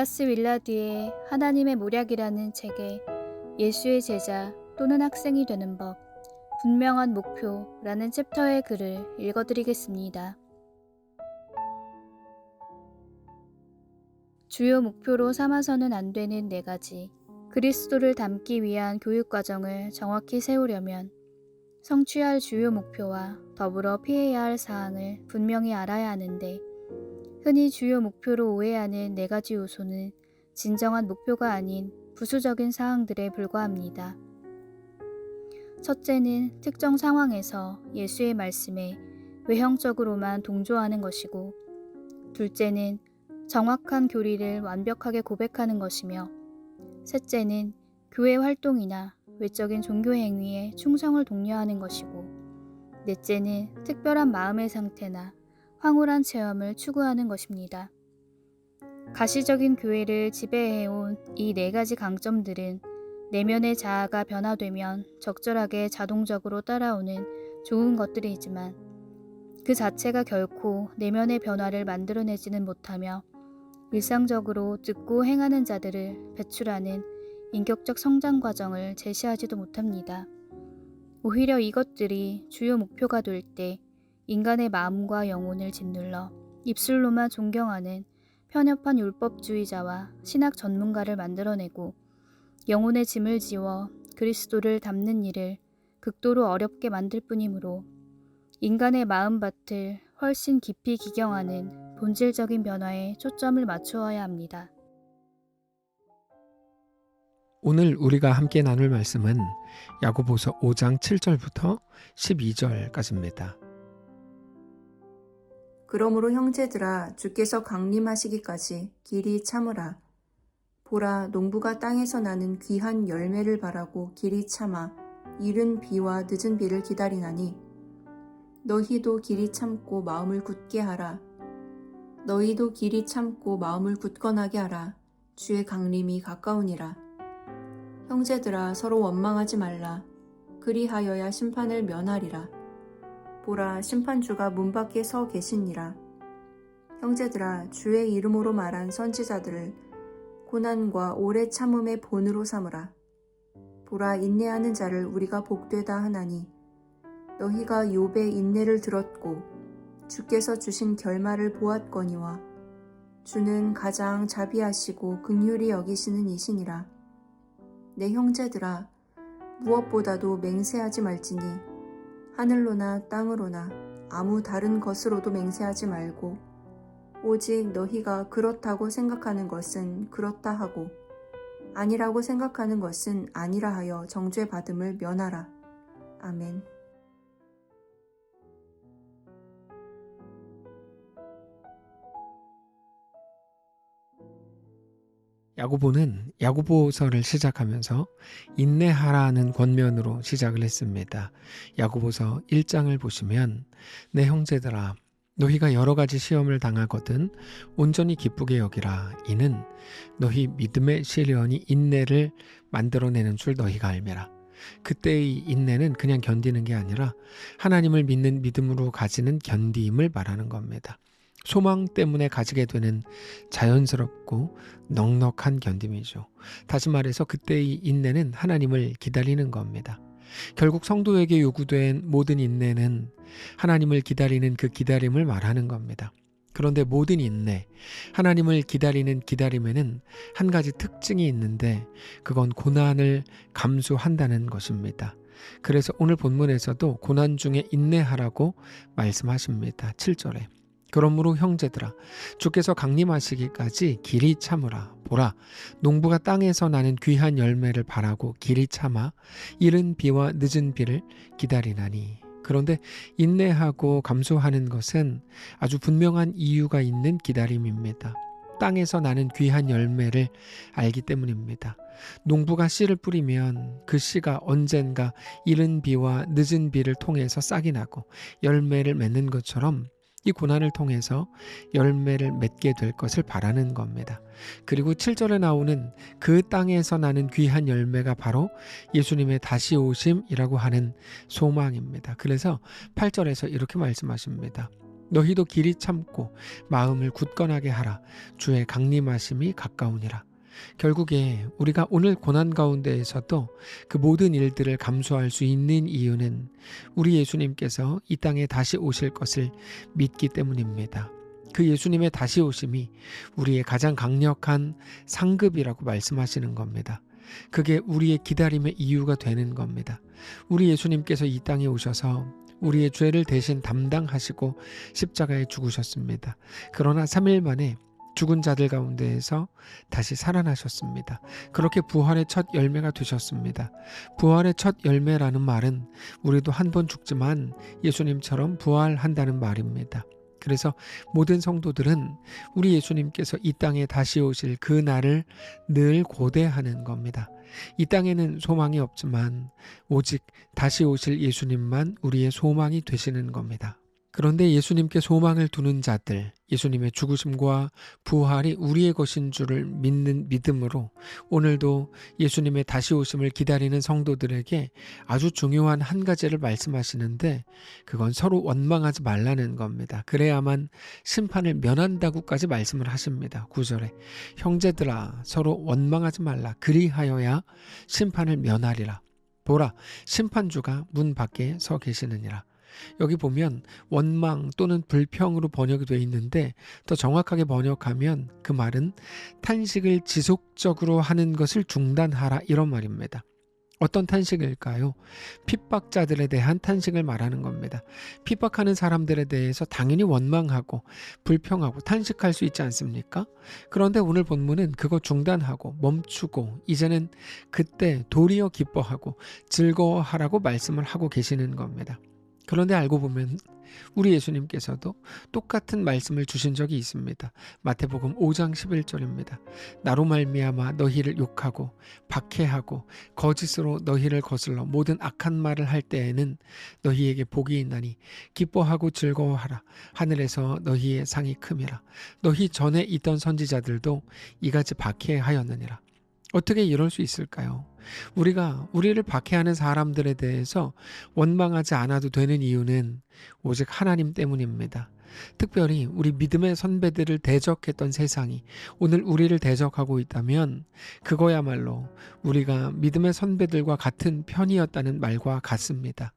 달라스 윌라드의 하나님의 모략이라는 책에 예수의 제자 또는 학생이 되는 법, 분명한 목표라는 챕터의 글을 읽어드리겠습니다. 주요 목표로 삼아서는 안 되는 4가지. 그리스도를 닮기 위한 교육 과정을 정확히 세우려면 성취할 주요 목표와 더불어 피해야 할 사항을 분명히 알아야 하는데, 흔히 주요 목표로 오해하는 4가지 요소는 진정한 목표가 아닌 부수적인 사항들에 불과합니다. 첫째는 특정 상황에서 예수의 말씀에 외형적으로만 동조하는 것이고, 둘째는 정확한 교리를 완벽하게 고백하는 것이며, 셋째는 교회 활동이나 외적인 종교 행위에 충성을 독려하는 것이고, 넷째는 특별한 마음의 상태나 황홀한 체험을 추구하는 것입니다. 가시적인 교회를 지배해온 이 4가지 강점들은 내면의 자아가 변화되면 적절하게 자동적으로 따라오는 좋은 것들이지만, 그 자체가 결코 내면의 변화를 만들어내지는 못하며 일상적으로 듣고 행하는 자들을 배출하는 인격적 성장 과정을 제시하지도 못합니다. 오히려 이것들이 주요 목표가 될 때 인간의 마음과 영혼을 짓눌러 입술로만 존경하는 편협한 율법주의자와 신학 전문가를 만들어내고, 영혼의 짐을 지워 그리스도를 닮는 일을 극도로 어렵게 만들 뿐이므로 인간의 마음밭을 훨씬 깊이 기경하는 본질적인 변화에 초점을 맞추어야 합니다. 오늘 우리가 함께 나눌 말씀은 야고보서 5장 7절부터 12절까지입니다. 그러므로 형제들아, 주께서 강림하시기까지 길이 참으라. 보라, 농부가 땅에서 나는 귀한 열매를 바라고 길이 참아 이른 비와 늦은 비를 기다리나니, 너희도 길이 참고 마음을 굳게 하라. 너희도 길이 참고 마음을 굳건하게 하라. 주의 강림이 가까우니라. 형제들아, 서로 원망하지 말라. 그리하여야 심판을 면하리라. 보라, 심판주가 문 밖에 서 계시니라. 형제들아, 주의 이름으로 말한 선지자들을 고난과 오래 참음의 본으로 삼으라. 보라, 인내하는 자를 우리가 복되다 하나니, 너희가 욥의 인내를 들었고 주께서 주신 결말을 보았거니와, 주는 가장 자비하시고 긍휼히 여기시는 이시니라. 내 형제들아, 무엇보다도 맹세하지 말지니 하늘로나 땅으로나 아무 다른 것으로도 맹세하지 말고, 오직 너희가 그렇다고 생각하는 것은 그렇다 하고 아니라고 생각하는 것은 아니라 하여 정죄받음을 면하라. 아멘. 야고보는 야고보서를 시작하면서 인내하라는 권면으로 시작을 했습니다. 야고보서 1장을 보시면, 내 형제들아, 너희가 여러 가지 시험을 당하거든 온전히 기쁘게 여기라. 이는 너희 믿음의 시련이 인내를 만들어내는 줄 너희가 알매라. 그때의 인내는 그냥 견디는 게 아니라 하나님을 믿는 믿음으로 가지는 견디임을 말하는 겁니다. 소망 때문에 가지게 되는 자연스럽고 넉넉한 견딤이죠. 다시 말해서 그때의 인내는 하나님을 기다리는 겁니다. 결국 성도에게 요구된 모든 인내는 하나님을 기다리는 그 기다림을 말하는 겁니다. 그런데 모든 인내, 하나님을 기다리는 기다림에는 한 가지 특징이 있는데, 그건 고난을 감수한다는 것입니다. 그래서 오늘 본문에서도 고난 중에 인내하라고 말씀하십니다. 7절에. 그러므로 형제들아, 주께서 강림하시기까지 길이 참으라. 보라, 농부가 땅에서 나는 귀한 열매를 바라고 길이 참아 이른 비와 늦은 비를 기다리나니. 그런데 인내하고 감수하는 것은 아주 분명한 이유가 있는 기다림입니다. 땅에서 나는 귀한 열매를 알기 때문입니다. 농부가 씨를 뿌리면 그 씨가 언젠가 이른 비와 늦은 비를 통해서 싹이 나고 열매를 맺는 것처럼 이 고난을 통해서 열매를 맺게 될 것을 바라는 겁니다. 그리고 7절에 나오는 그 땅에서 나는 귀한 열매가 바로 예수님의 다시 오심이라고 하는 소망입니다. 그래서 8절에서 이렇게 말씀하십니다. 너희도 길이 참고 마음을 굳건하게 하라. 주의 강림하심이 가까우니라. 결국에 우리가 오늘 고난 가운데에서도 그 모든 일들을 감수할 수 있는 이유는 우리 예수님께서 이 땅에 다시 오실 것을 믿기 때문입니다. 그 예수님의 다시 오심이 우리의 가장 강력한 상급이라고 말씀하시는 겁니다. 그게 우리의 기다림의 이유가 되는 겁니다. 우리 예수님께서 이 땅에 오셔서 우리의 죄를 대신 담당하시고 십자가에 죽으셨습니다. 그러나 3일 만에 죽은 자들 가운데에서 다시 살아나셨습니다. 그렇게 부활의 첫 열매가 되셨습니다. 부활의 첫 열매라는 말은 우리도 한 번 죽지만 예수님처럼 부활한다는 말입니다. 그래서 모든 성도들은 우리 예수님께서 이 땅에 다시 오실 그 날을 늘 고대하는 겁니다. 이 땅에는 소망이 없지만 오직 다시 오실 예수님만 우리의 소망이 되시는 겁니다. 그런데 예수님께 소망을 두는 자들, 예수님의 죽으심과 부활이 우리의 것인 줄을 믿는 믿음으로 오늘도 예수님의 다시 오심을 기다리는 성도들에게 아주 중요한 한 가지를 말씀하시는데 그건 서로 원망하지 말라는 겁니다. 그래야만 심판을 면한다고까지 말씀을 하십니다. 9절에 형제들아 서로 원망하지 말라. 그리하여야 심판을 면하리라. 보라 심판주가 문 밖에 서 계시느니라. 여기 보면 원망 또는 불평으로 번역이 되어 있는데 더 정확하게 번역하면 그 말은 탄식을 지속적으로 하는 것을 중단하라 이런 말입니다. 어떤 탄식일까요? 핍박자들에 대한 탄식을 말하는 겁니다. 핍박하는 사람들에 대해서 당연히 원망하고 불평하고 탄식할 수 있지 않습니까? 그런데 오늘 본문은 그거 중단하고 멈추고 이제는 그때 도리어 기뻐하고 즐거워하라고 말씀을 하고 계시는 겁니다. 그런데 알고 보면 우리 예수님께서도 똑같은 말씀을 주신 적이 있습니다. 마태복음 5장 11절입니다. 나로 말미암아 너희를 욕하고 박해하고 거짓으로 너희를 거슬러 모든 악한 말을 할 때에는 너희에게 복이 있나니 기뻐하고 즐거워하라. 하늘에서 너희의 상이 큼이라. 너희 전에 있던 선지자들도 이같이 박해하였느니라. 어떻게 이럴 수 있을까요? 우리가 우리를 박해하는 사람들에 대해서 원망하지 않아도 되는 이유는 오직 하나님 때문입니다. 특별히 우리 믿음의 선배들을 대적했던 세상이 오늘 우리를 대적하고 있다면 그거야말로 우리가 믿음의 선배들과 같은 편이었다는 말과 같습니다.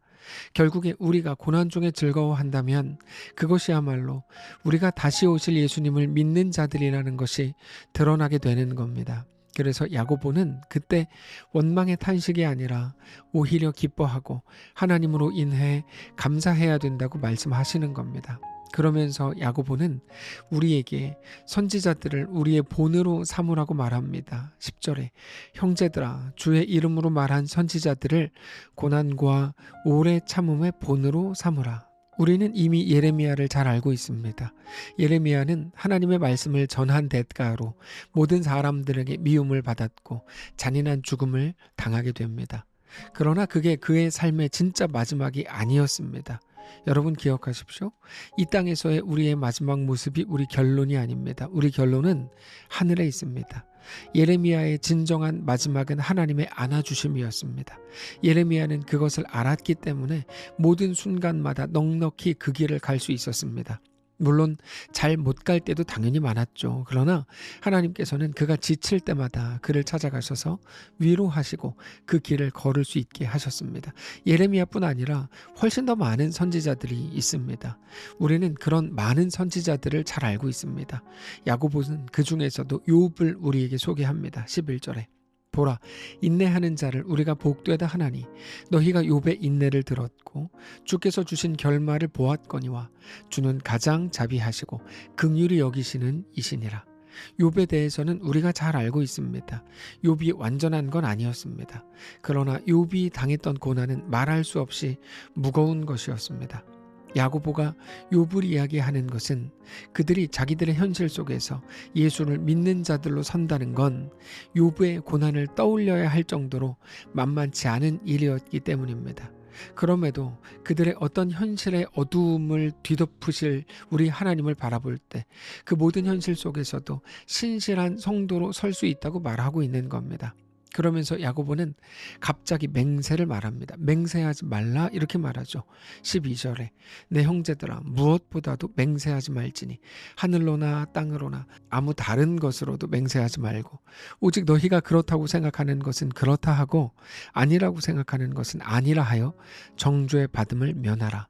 결국에 우리가 고난 중에 즐거워한다면 그것이야말로 우리가 다시 오실 예수님을 믿는 자들이라는 것이 드러나게 되는 겁니다. 그래서 야고보는 그때 원망의 탄식이 아니라 오히려 기뻐하고 하나님으로 인해 감사해야 된다고 말씀하시는 겁니다. 그러면서 야고보는 우리에게 선지자들을 우리의 본으로 삼으라고 말합니다. 10절에 형제들아 주의 이름으로 말한 선지자들을 고난과 오래 참음의 본으로 삼으라. 우리는 이미 예레미야를 잘 알고 있습니다. 예레미야는 하나님의 말씀을 전한 대가로 모든 사람들에게 미움을 받았고 잔인한 죽음을 당하게 됩니다. 그러나 그게 그의 삶의 진짜 마지막이 아니었습니다. 여러분 기억하십시오. 이 땅에서의 우리의 마지막 모습이 우리 결론이 아닙니다. 우리 결론은 하늘에 있습니다. 예레미야의 진정한 마지막은 하나님의 안아주심이었습니다. 예레미야는 그것을 알았기 때문에 모든 순간마다 넉넉히 그 길을 갈 수 있었습니다. 물론 잘 못 갈 때도 당연히 많았죠. 그러나 하나님께서는 그가 지칠 때마다 그를 찾아가셔서 위로하시고 그 길을 걸을 수 있게 하셨습니다. 예레미야뿐 아니라 훨씬 더 많은 선지자들이 있습니다. 우리는 그런 많은 선지자들을 잘 알고 있습니다. 야고보는 그 중에서도 욥을 우리에게 소개합니다. 11절에 보라 인내하는 자를 우리가 복되다 하나니 너희가 욥의 인내를 들었고 주께서 주신 결말을 보았거니와 주는 가장 자비하시고 긍휼히 여기시는 이시니라. 욥에 대해서는 우리가 잘 알고 있습니다. 욥이 완전한 건 아니었습니다. 그러나 욥이 당했던 고난은 말할 수 없이 무거운 것이었습니다. 야고보가 욥을 이야기하는 것은 그들이 자기들의 현실 속에서 예수를 믿는 자들로 선다는 건 욥의 고난을 떠올려야 할 정도로 만만치 않은 일이었기 때문입니다. 그럼에도 그들의 어떤 현실의 어두움을 뒤덮으실 우리 하나님을 바라볼 때 그 모든 현실 속에서도 신실한 성도로 설 수 있다고 말하고 있는 겁니다. 그러면서 야고보는 갑자기 맹세를 말합니다. 맹세하지 말라 이렇게 말하죠. 12절에 내 형제들아 무엇보다도 맹세하지 말지니 하늘로나 땅으로나 아무 다른 것으로도 맹세하지 말고 오직 너희가 그렇다고 생각하는 것은 그렇다 하고 아니라고 생각하는 것은 아니라 하여 정죄 받음을 면하라.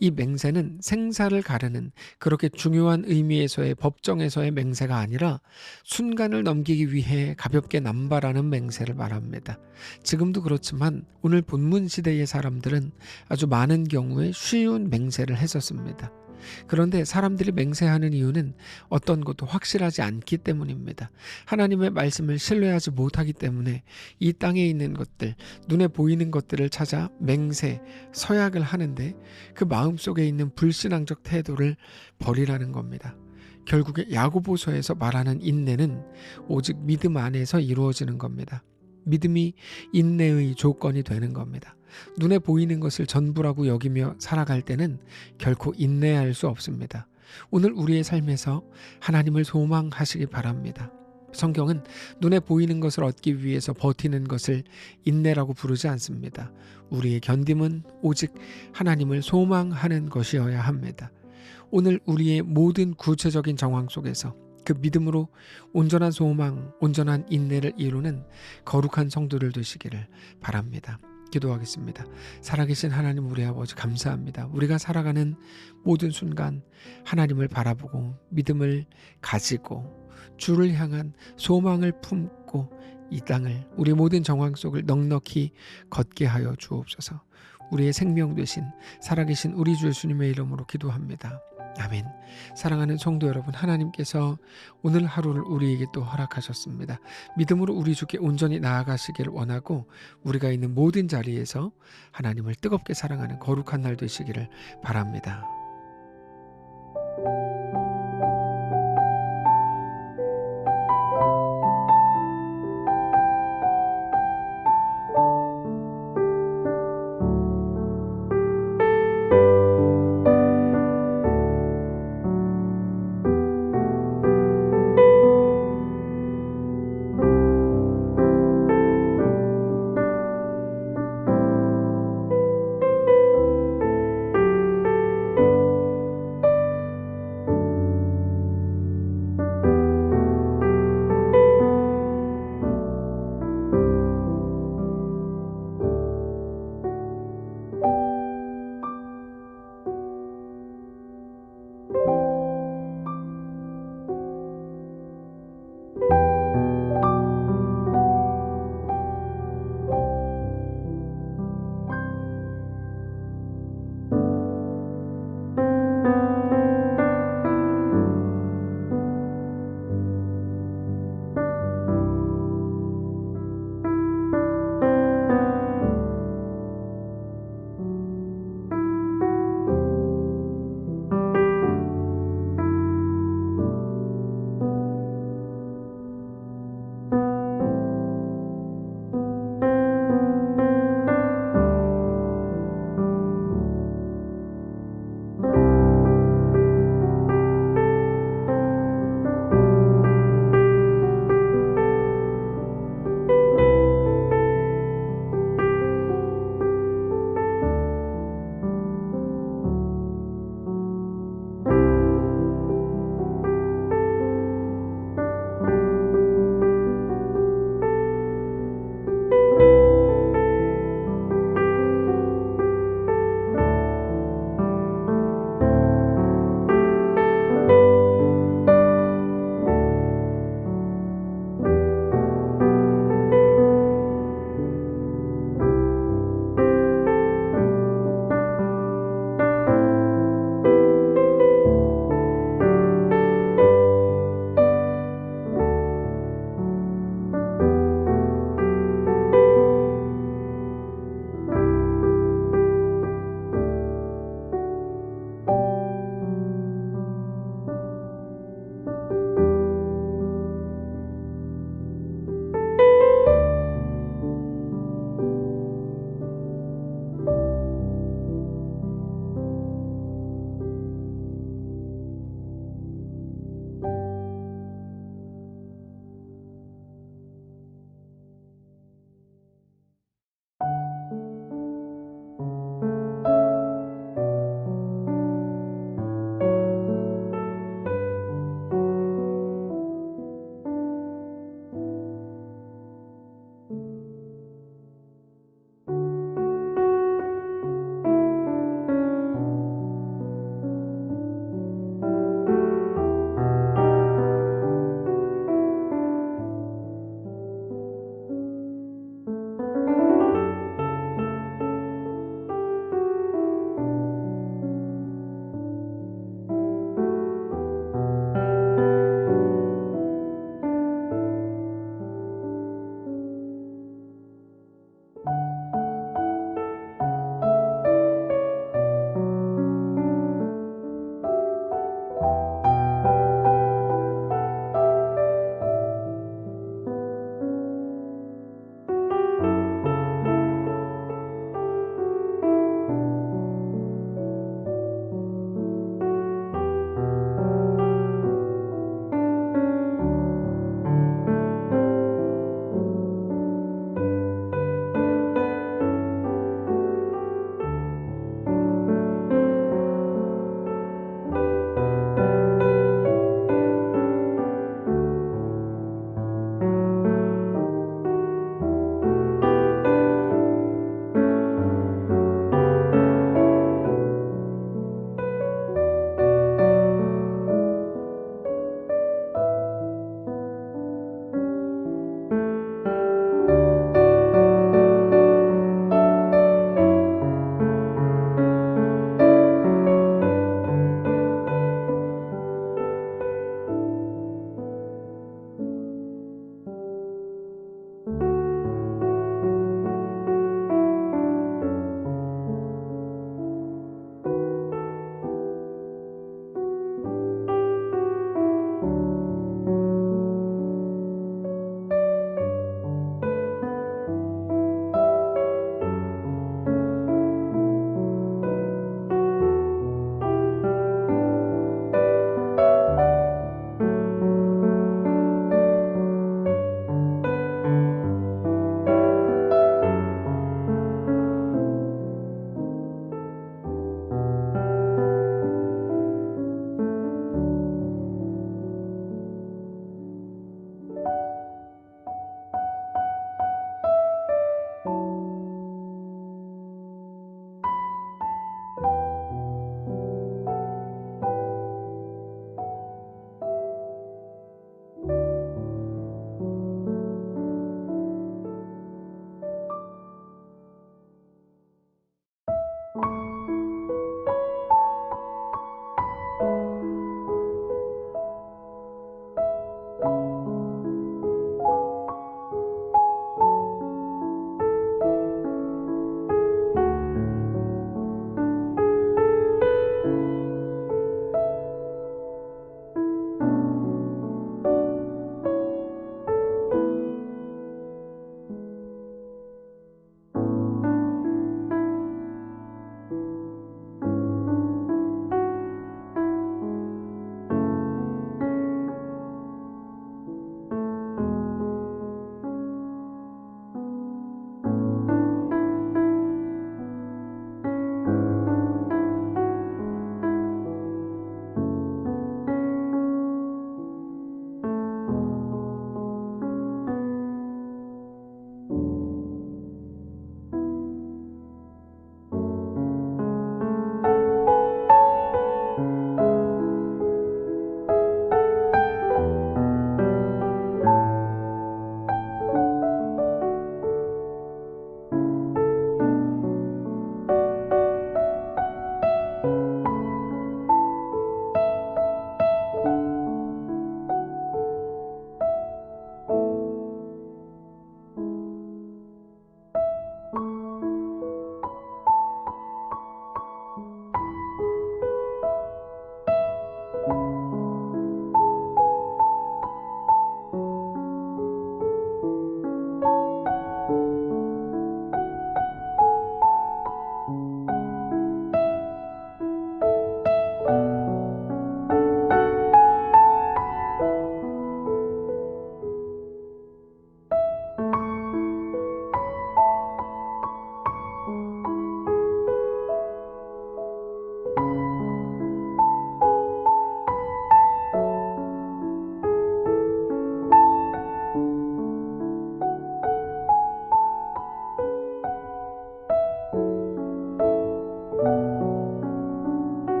이 맹세는 생사를 가르는 그렇게 중요한 의미에서의 법정에서의 맹세가 아니라 순간을 넘기기 위해 가볍게 남발하는 맹세를 말합니다. 지금도 그렇지만 오늘 본문 시대의 사람들은 아주 많은 경우에 쉬운 맹세를 했었습니다. 그런데 사람들이 맹세하는 이유는 어떤 것도 확실하지 않기 때문입니다. 하나님의 말씀을 신뢰하지 못하기 때문에 이 땅에 있는 것들, 눈에 보이는 것들을 찾아 맹세, 서약을 하는데 그 마음속에 있는 불신앙적 태도를 버리라는 겁니다. 결국에 야고보서에서 말하는 인내는 오직 믿음 안에서 이루어지는 겁니다. 믿음이 인내의 조건이 되는 겁니다. 눈에 보이는 것을 전부라고 여기며 살아갈 때는 결코 인내할 수 없습니다. 오늘 우리의 삶에서 하나님을 소망하시기 바랍니다. 성경은 눈에 보이는 것을 얻기 위해서 버티는 것을 인내라고 부르지 않습니다. 우리의 견딤은 오직 하나님을 소망하는 것이어야 합니다. 오늘 우리의 모든 구체적인 정황 속에서 그 믿음으로 온전한 소망, 온전한 인내를 이루는 거룩한 성도들 되시기를 바랍니다. 기도하겠습니다. 살아계신 하나님 우리 아버지 감사합니다. 우리가 살아가는 모든 순간 하나님을 바라보고 믿음을 가지고 주를 향한 소망을 품고 이 땅을 우리 모든 정황 속을 넉넉히 걷게 하여 주옵소서. 우리의 생명 되신 살아계신 우리 주 예수님의 이름으로 기도합니다. 아멘. 사랑하는 성도 여러분, 하나님께서 오늘 하루를 우리에게 또 허락하셨습니다. 믿음으로 우리 주께 온전히 나아가시기를 원하고 우리가 있는 모든 자리에서 하나님을 뜨겁게 사랑하는 거룩한 날 되시기를 바랍니다.